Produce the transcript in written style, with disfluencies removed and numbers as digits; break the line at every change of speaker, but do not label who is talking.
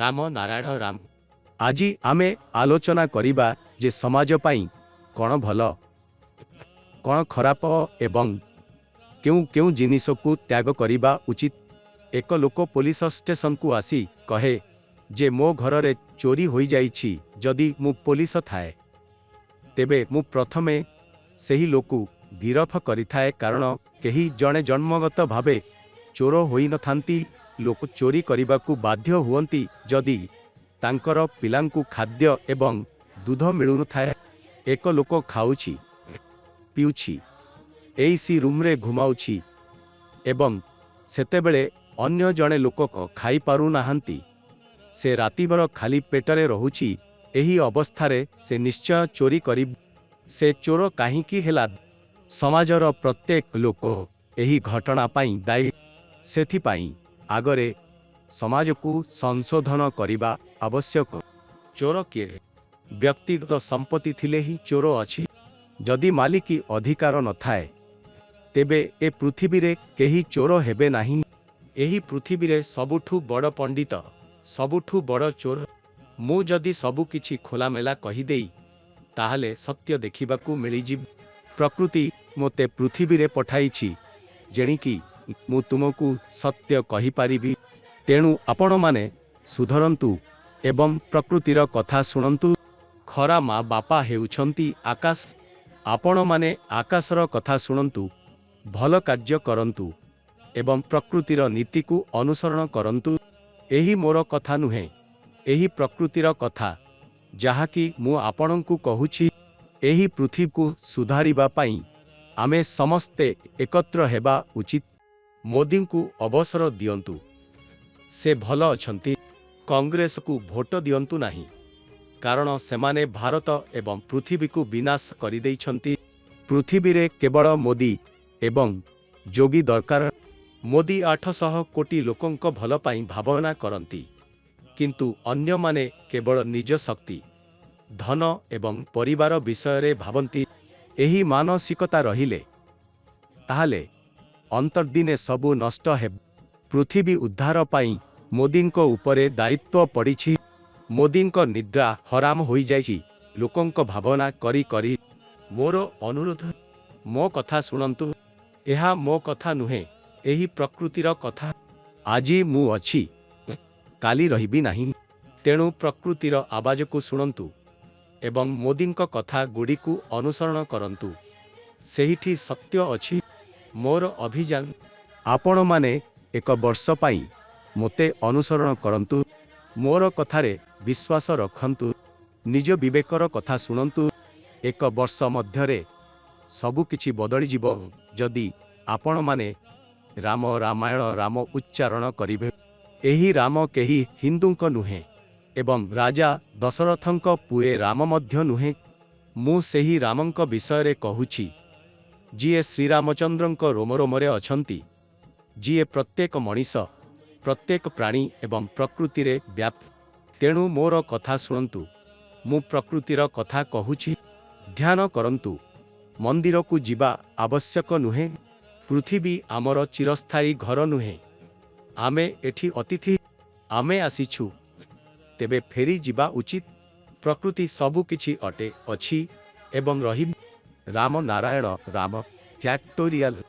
राम नारायण राम।
आज आमे आलोचना करिबा जे समाज पाई कौन भल कौन खराप एवं क्यों क्यों जिनिस को त्याग करिबा उचित। एक लोक पुलिस स्टेशन को आसी कहे जे मो घर रे चोरी होई जाइछि, जदि मु पुलिस थाए तेबे मु प्रथमे सही लोकु गिरफ करिथाए, कारण केही जणे जन्मगत भावे चोर होई न थांती। लोक चोरी करिबाकू बाध्य हुअंती जदि तांकर पिलांकू खाद्य एवं दूध मिलु न थाए। एक लोक खाउछि पिउछि एसी रूम रे घुमाउछि एवं सेतेबेले अन्य जणे लोक खाई पारु नाहंती, से रातिभर खाली पेटरे रहुछि। एही अवस्थारे से निश्चय चोरी करि। से चोर काहींकी हेला? समाजर प्रत्येक लोक एही घटना पाई दायी। सेथिपाई आगरे समाज को संशोधन करिबा आवश्यक। चोर किए? व्यक्तिगत संपत्ति थिले ही चोर अछि। जदि मालिकी अधिकार न थाए तेबे ए पृथ्वी रे केही चोर हेबे नाही। एही पृथ्वी रे सबुठु बड़ पंडित, सबुठु बड़ चोर। मु जदि सबु किछि खोलामेला कहि देई ताहाले सत्य देखिबाकू मिलिजिब। प्रकृति मोते पृथ्वी रे पठाइछि जेणिकी मु तुमको सत्य कहि पारिबी। तेणु आपण माने सुधरंतु एवं प्रकृतिर कथा शुणंतु। खरा माँ बापा हेउछंती आकाश। आपण माने आकाशर कथा शुणंतु, भल कार्य करंतु एवं प्रकृतिर नीति को अनुसरण करंतु। एही मोर कथा नुहे, एही प्रकृतिर कथा जहाकी मु आपणंकु कहुछि। एही पृथ्वी को सुधारिबा पाई आमे समस्ते एकत्र हेबा उचित। मोदी को अवसर दियंतु, से भल अछंती। कांग्रेस को भोट दियंतु नाही, कारण सेमाने भारत एवं पृथ्वी को विनाश करि दैछंती। पृथ्वी रे केवल मोदी एवं जोगी दरकार। मोदी 800 कोटी लोकंक भल पाई भावना करंती, किंतु अन्य माने केवल निज शक्ति, धन एवं परिवार विषय रे भावंती। एही मानसिकता रहिले ताहाले अंतर्दिने सबु नष्ट हे। पृथ्वी उद्धार पाई मोदींको उपरे दायित्व पड़िछि। मोदींको निद्रा हराम होई जाइछि लोकंक भावना करी करी। मोर अनुरोध, मो कथा शुणंतु। एहा मो कथा नुहे, एही प्रकृतिर कथा। आजी मु अछि, काली रहिबी नाही। तेणु प्रकृतिर आवाज को शुणंतु एवं मोदींक कथा गुडी को अनुसरण करंतु। सेहिठी सत्य अछि। मोर अभियान आपण माने एक वर्ष पाई मोते अनुसरण करंतु। मोर कथारे विश्वास रखंतु। निज विवेकर कथा शुणंतु। एक वर्ष मध्यरे सबु किछि बदली जिवो जदि आपण माने राम रामायण राम उच्चारण करिबे। एही राम केही हिंदुंक नुहे एवं राजा दशरथंक पुए राम मध्य नुहे। मु सेही रामंक विषय रे कहुछि, जिए श्रीरामचंद्रंक रोम रोमरे अछंती, जिए प्रत्येक मनीष प्रत्येक प्राणी एवं प्रकृति रे व्याप्त। तेणु मोर कथा शुणंतु। मु प्रकृतिर कथा कहुछि। ध्यान करंतु। मंदिर को जिबा आवश्यक नुहे। पृथ्वी आमर चिरस्थायी घर नुहे। आमे एठी अतिथि। आमे आसीछु, तेबे फेरी जिबा उचित। प्रकृति सबु किछि अटे, अछि एवं रही। राम नारायण राम। फैक्टोरियल।